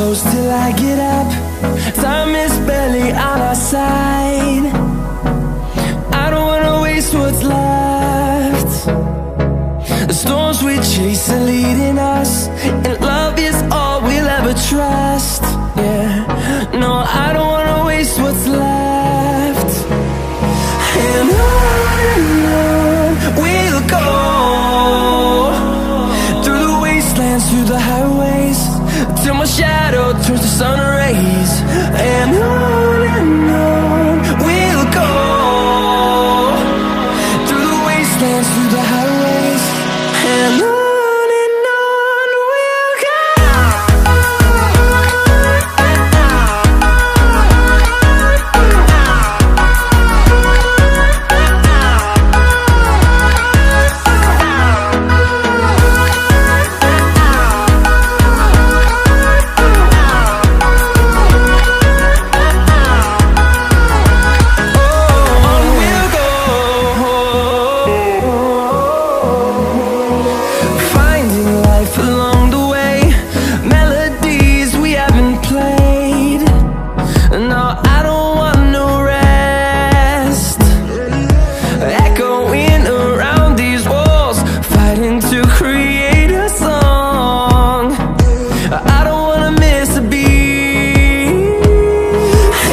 close till I get up. Time is barely on our side. I don't wanna waste what's left. The storms we chase are leading